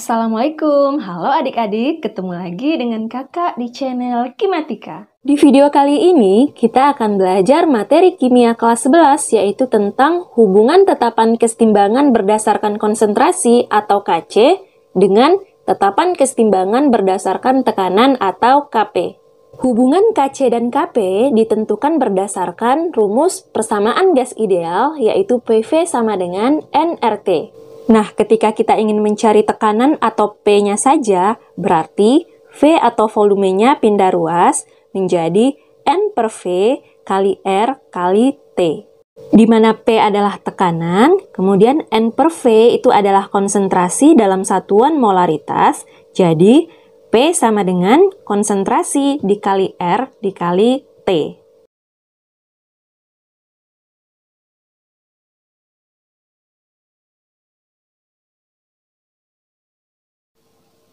Assalamualaikum, halo adik-adik, ketemu lagi dengan kakak di channel Kimatika. Di video kali ini, kita akan belajar materi kimia kelas 11, yaitu tentang hubungan tetapan kesetimbangan berdasarkan konsentrasi atau KC dengan tetapan kesetimbangan berdasarkan tekanan atau KP. Hubungan KC dan KP ditentukan berdasarkan rumus persamaan gas ideal, yaitu PV sama dengan nRT. Nah, ketika kita ingin mencari tekanan atau P-nya saja, berarti V atau volumenya pindah ruas menjadi N per V kali R kali T. Di mana P adalah tekanan, kemudian N per V itu adalah konsentrasi dalam satuan molaritas, jadi P sama dengan konsentrasi dikali R dikali T.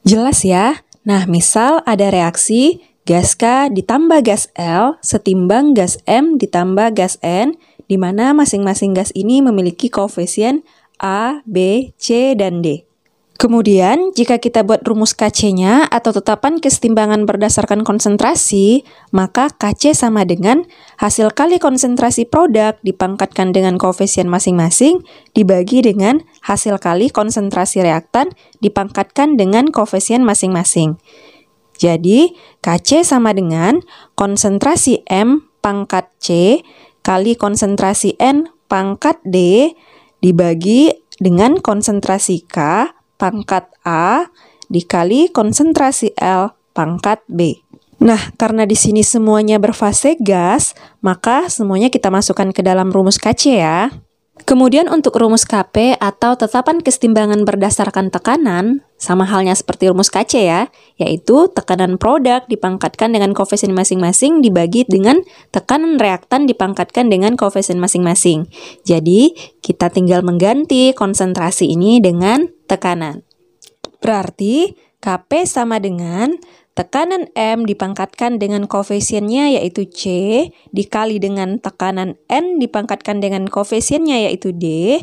Jelas ya? Nah, misal ada reaksi gas K ditambah gas L setimbang gas M ditambah gas N, di mana masing-masing gas ini memiliki koefisien A, B, C, dan D. Kemudian, jika kita buat rumus KC-nya atau tetapan kesetimbangan berdasarkan konsentrasi, maka KC sama dengan hasil kali konsentrasi produk dipangkatkan dengan koefisien masing-masing dibagi dengan hasil kali konsentrasi reaktan dipangkatkan dengan koefisien masing-masing. Jadi, KC sama dengan konsentrasi M pangkat C kali konsentrasi N pangkat D dibagi dengan konsentrasi K pangkat A dikali konsentrasi L pangkat B. Nah, karena di sini semuanya berfase gas, maka semuanya kita masukkan ke dalam rumus KC ya. Kemudian untuk rumus KP atau tetapan kesetimbangan berdasarkan tekanan, sama halnya seperti rumus KC ya, yaitu tekanan produk dipangkatkan dengan koefisien masing-masing dibagi dengan tekanan reaktan dipangkatkan dengan koefisien masing-masing. Jadi, kita tinggal mengganti konsentrasi ini dengan tekanan. Berarti, KP sama dengan tekanan M dipangkatkan dengan koefisiennya yaitu C, dikali dengan tekanan N dipangkatkan dengan koefisiennya yaitu D,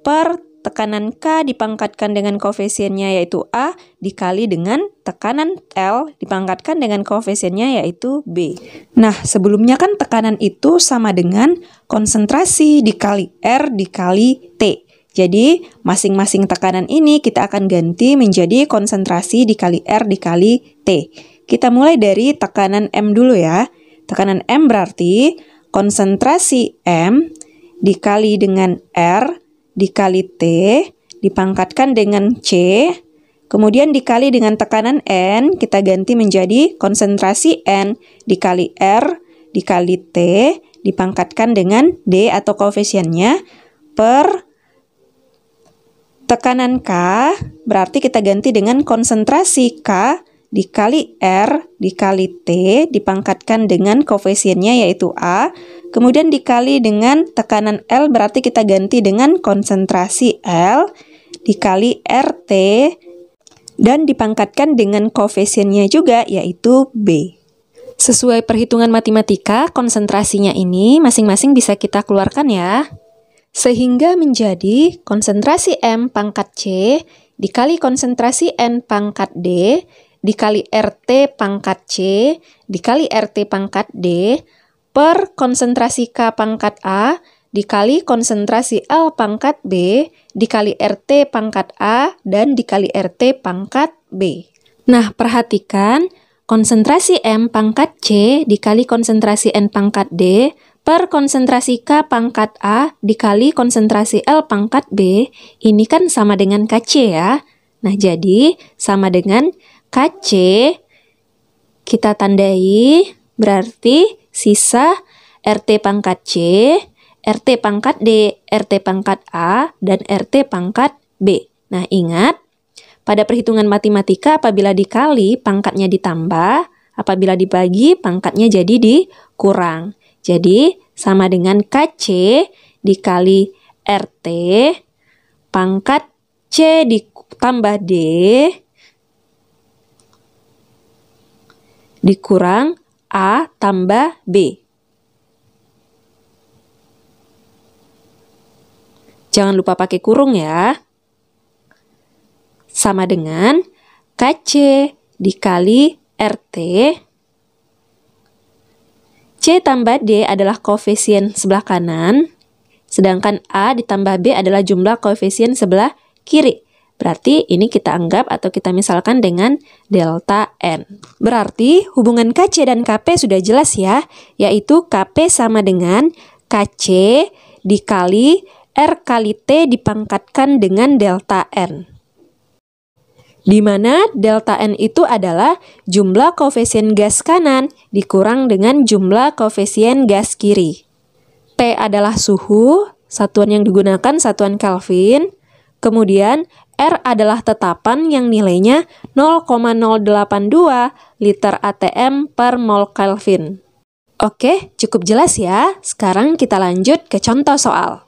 per tekanan K dipangkatkan dengan koefisiennya yaitu A, dikali dengan tekanan L dipangkatkan dengan koefisiennya yaitu B. Nah, sebelumnya kan tekanan itu sama dengan konsentrasi dikali R dikali T. Jadi, masing-masing tekanan ini kita akan ganti menjadi konsentrasi dikali R dikali T. Kita mulai dari tekanan M dulu ya. Tekanan M berarti konsentrasi M dikali dengan R dikali T dipangkatkan dengan C, kemudian dikali dengan tekanan N, kita ganti menjadi konsentrasi N dikali R dikali T dipangkatkan dengan D atau koefisiennya per tekanan K, berarti kita ganti dengan konsentrasi K dikali R dikali T dipangkatkan dengan koefisiennya yaitu A, kemudian dikali dengan tekanan L, berarti kita ganti dengan konsentrasi L dikali RT dan dipangkatkan dengan koefisiennya juga yaitu B. Sesuai perhitungan matematika, konsentrasinya ini masing-masing bisa kita keluarkan ya. Sehingga menjadi konsentrasi M pangkat C dikali konsentrasi N pangkat D dikali RT pangkat C dikali RT pangkat D per konsentrasi K pangkat A dikali konsentrasi L pangkat B dikali RT pangkat A dan dikali RT pangkat B. Nah, perhatikan konsentrasi M pangkat C dikali konsentrasi N pangkat D per konsentrasi K pangkat A dikali konsentrasi L pangkat B, ini kan sama dengan KC ya. Nah, jadi sama dengan KC, kita tandai, berarti sisa RT pangkat C, RT pangkat D, RT pangkat A, dan RT pangkat B. Nah, ingat, pada perhitungan matematika apabila dikali, pangkatnya ditambah, apabila dibagi, pangkatnya jadi dikurang. Jadi, sama dengan KC dikali RT pangkat C ditambah D dikurang A tambah B. Jangan lupa pakai kurung ya. sama dengan KC dikali RT. C tambah D adalah koefisien sebelah kanan, sedangkan A ditambah B adalah jumlah koefisien sebelah kiri. Berarti ini kita anggap atau kita misalkan dengan delta N. Berarti hubungan KC dan KP sudah jelas ya, yaitu KP sama dengan KC dikali R kali T dipangkatkan dengan delta N. Di mana delta N itu adalah jumlah koefisien gas kanan dikurang dengan jumlah koefisien gas kiri. T adalah suhu, satuan yang digunakan satuan Kelvin. Kemudian R adalah tetapan yang nilainya 0,082 liter ATM per mol Kelvin. Oke, cukup jelas ya. Sekarang kita lanjut ke contoh soal.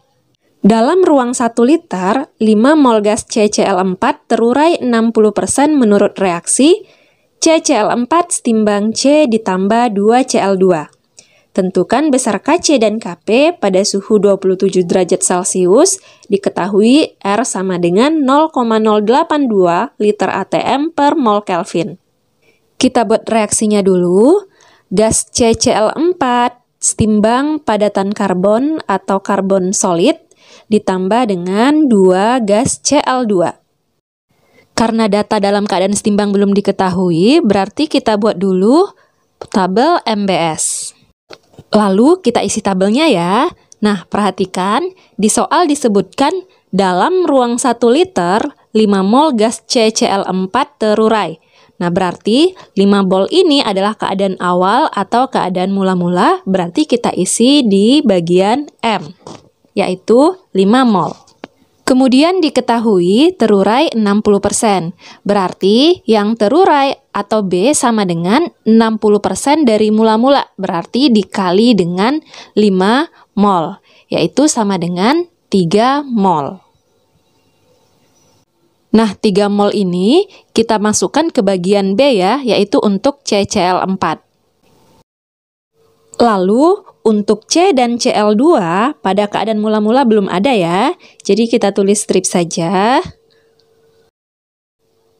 Dalam ruang 1 liter, 5 mol gas CCl4 terurai 60% menurut reaksi CCl4 setimbang C ditambah 2Cl2. Tentukan besar KC dan KP pada suhu 27 derajat Celcius, diketahui R sama dengan 0,082 liter ATM per mol Kelvin. Kita buat reaksinya dulu. Gas CCl4 setimbang padatan karbon atau karbon solid ditambah dengan 2 gas Cl2. Karena data dalam keadaan setimbang belum diketahui, berarti kita buat dulu tabel MBS. Lalu kita isi tabelnya ya. Nah, perhatikan, di soal disebutkan dalam ruang 1 liter, 5 mol gas CCl4 terurai. Nah, berarti 5 mol ini adalah keadaan awal atau keadaan mula-mula, berarti kita isi di bagian M, yaitu 5 mol. Kemudian diketahui terurai 60%, berarti yang terurai atau B sama dengan 60% dari mula-mula, berarti dikali dengan 5 mol, yaitu sama dengan 3 mol. Nah, 3 mol ini kita masukkan ke bagian B ya, yaitu untuk CCl4. Lalu, untuk C dan Cl2 pada keadaan mula-mula belum ada ya, jadi kita tulis strip saja.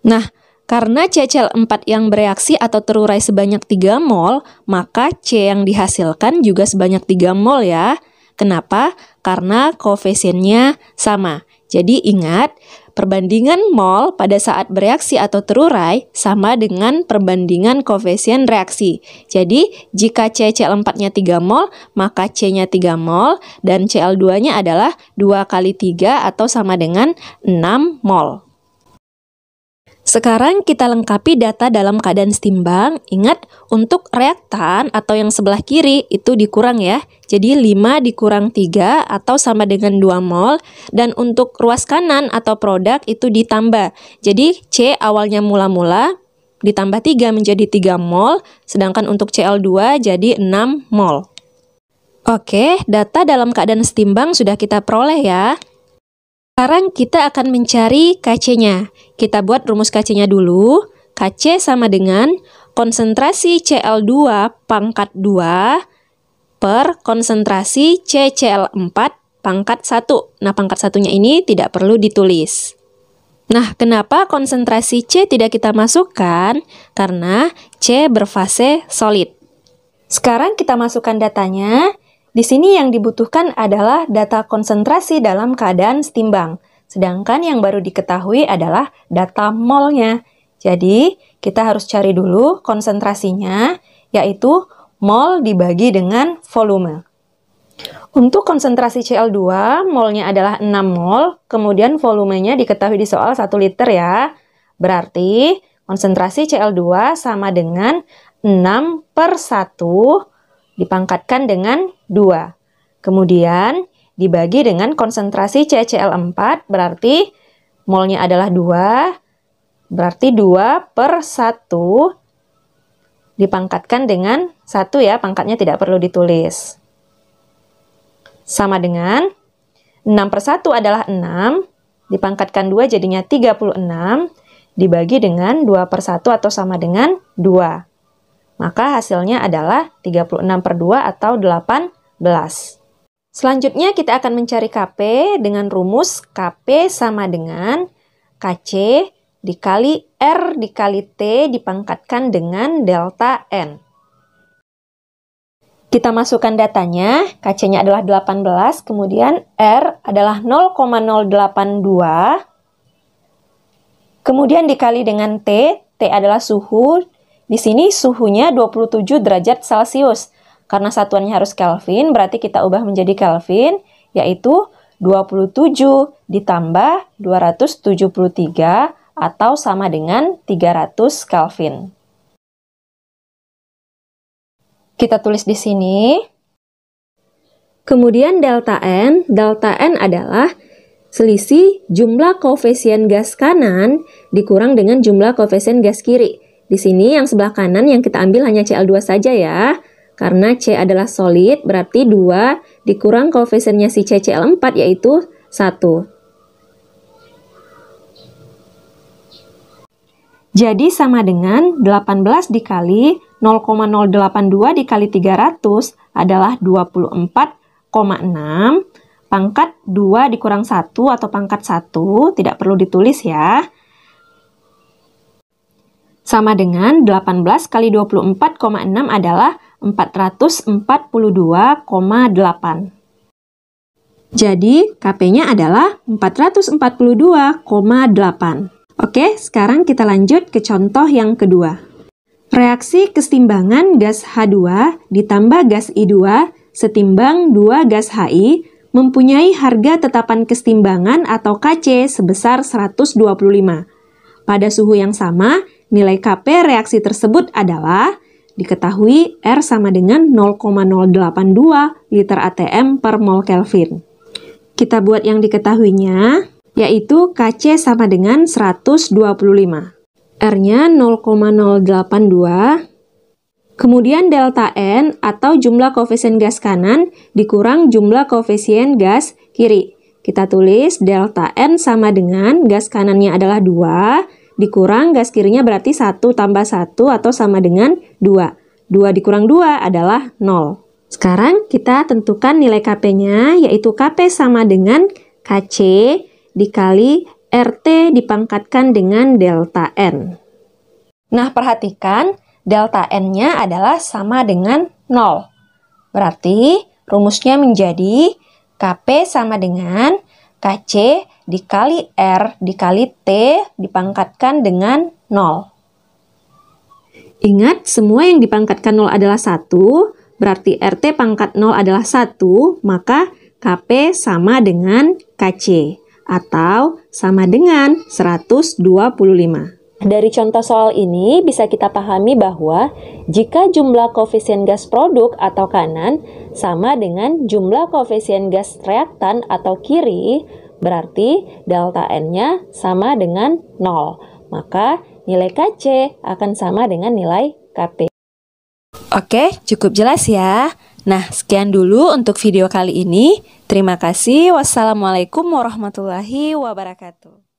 Nah, karena CCl4 yang bereaksi atau terurai sebanyak 3 mol, maka C yang dihasilkan juga sebanyak 3 mol ya. Kenapa? Karena koefisiennya sama. Jadi ingat, perbandingan mol pada saat bereaksi atau terurai sama dengan perbandingan koefisien reaksi. Jadi, jika CCl4-nya 3 mol, maka C-nya 3 mol, dan Cl2-nya adalah 2 kali 3 atau sama dengan 6 mol. Sekarang kita lengkapi data dalam keadaan setimbang. Ingat, untuk reaktan atau yang sebelah kiri itu dikurang ya. Jadi 5 dikurang 3 atau sama dengan 2 mol. Dan untuk ruas kanan atau produk itu ditambah. Jadi C awalnya mula-mula ditambah 3 menjadi 3 mol. Sedangkan untuk Cl2 jadi 6 mol. Oke, data dalam keadaan setimbang sudah kita peroleh ya. Sekarang kita akan mencari KC-nya. Kita buat rumus KC-nya dulu. KC sama dengan konsentrasi Cl2 pangkat 2 per konsentrasi CCl4 pangkat 1. Nah, pangkat 1-nya ini tidak perlu ditulis. Nah, kenapa konsentrasi C tidak kita masukkan? Karena C berfase solid. Sekarang kita masukkan datanya. Di sini yang dibutuhkan adalah data konsentrasi dalam keadaan setimbang. Sedangkan yang baru diketahui adalah data molnya. Jadi, kita harus cari dulu konsentrasinya, yaitu mol dibagi dengan volume. Untuk konsentrasi Cl2, molnya adalah 6 mol, kemudian volumenya diketahui di soal 1 liter ya. Berarti, konsentrasi Cl2 sama dengan 6/1 dipangkatkan dengan 2. Kemudian dibagi dengan konsentrasi CCl4, berarti molnya adalah 2, berarti 2/1 dipangkatkan dengan 1 ya, pangkatnya tidak perlu ditulis. Sama dengan 6/1 adalah 6, dipangkatkan 2 jadinya 36, dibagi dengan 2/1 atau sama dengan 2. Maka hasilnya adalah 36/2 atau 18. Selanjutnya kita akan mencari KP dengan rumus KP sama dengan KC dikali R dikali T dipangkatkan dengan delta N. Kita masukkan datanya, KC-nya adalah 18, kemudian R adalah 0,082, kemudian dikali dengan T, T adalah suhu, di sini suhunya 27 derajat Celcius. Karena satuannya harus Kelvin, berarti kita ubah menjadi Kelvin, yaitu 27 ditambah 273 atau sama dengan 300 Kelvin. Kita tulis di sini. Kemudian delta N adalah selisih jumlah koefisien gas kanan dikurang dengan jumlah koefisien gas kiri. Di sini yang sebelah kanan yang kita ambil hanya Cl2 saja ya. Karena C adalah solid, berarti 2 dikurang koefisiennya si C, Cl4 yaitu 1. Jadi sama dengan 18 dikali 0,082 dikali 300 adalah 24,6. Pangkat 2 dikurang 1 atau pangkat 1, tidak perlu ditulis ya. Sama dengan 18 kali 24,6 adalah 442,8. Jadi, KP-nya adalah 442,8. Oke, sekarang kita lanjut ke contoh yang kedua. Reaksi kesetimbangan gas H2 ditambah gas I2 setimbang 2 gas HI mempunyai harga tetapan kesetimbangan atau KC sebesar 125. Pada suhu yang sama, nilai KP reaksi tersebut adalah diketahui R sama dengan 0,082 liter ATM per mol Kelvin. Kita buat yang diketahuinya, yaitu KC sama dengan 125. R-nya 0,082. Kemudian delta N atau jumlah koefisien gas kanan dikurang jumlah koefisien gas kiri. Kita tulis delta N sama dengan gas kanannya adalah 2, dikurang gas kirinya berarti 1 tambah 1 atau sama dengan 2. 2 dikurang 2 adalah 0. Sekarang kita tentukan nilai KP-nya, yaitu KP sama dengan KC dikali RT dipangkatkan dengan delta N. Nah, perhatikan delta N-nya adalah sama dengan 0. Berarti rumusnya menjadi KP sama dengan KC dikali R dikali T dipangkatkan dengan 0. Ingat, semua yang dipangkatkan 0 adalah 1, berarti RT pangkat 0 adalah 1, maka KP sama dengan KC, atau sama dengan 125. Dari contoh soal ini bisa kita pahami bahwa jika jumlah koefisien gas produk atau kanan sama dengan jumlah koefisien gas reaktan atau kiri, berarti delta N-nya sama dengan 0. Maka nilai KC akan sama dengan nilai KP. Oke, cukup jelas ya. Nah, sekian dulu untuk video kali ini. Terima kasih. Wassalamualaikum warahmatullahi wabarakatuh.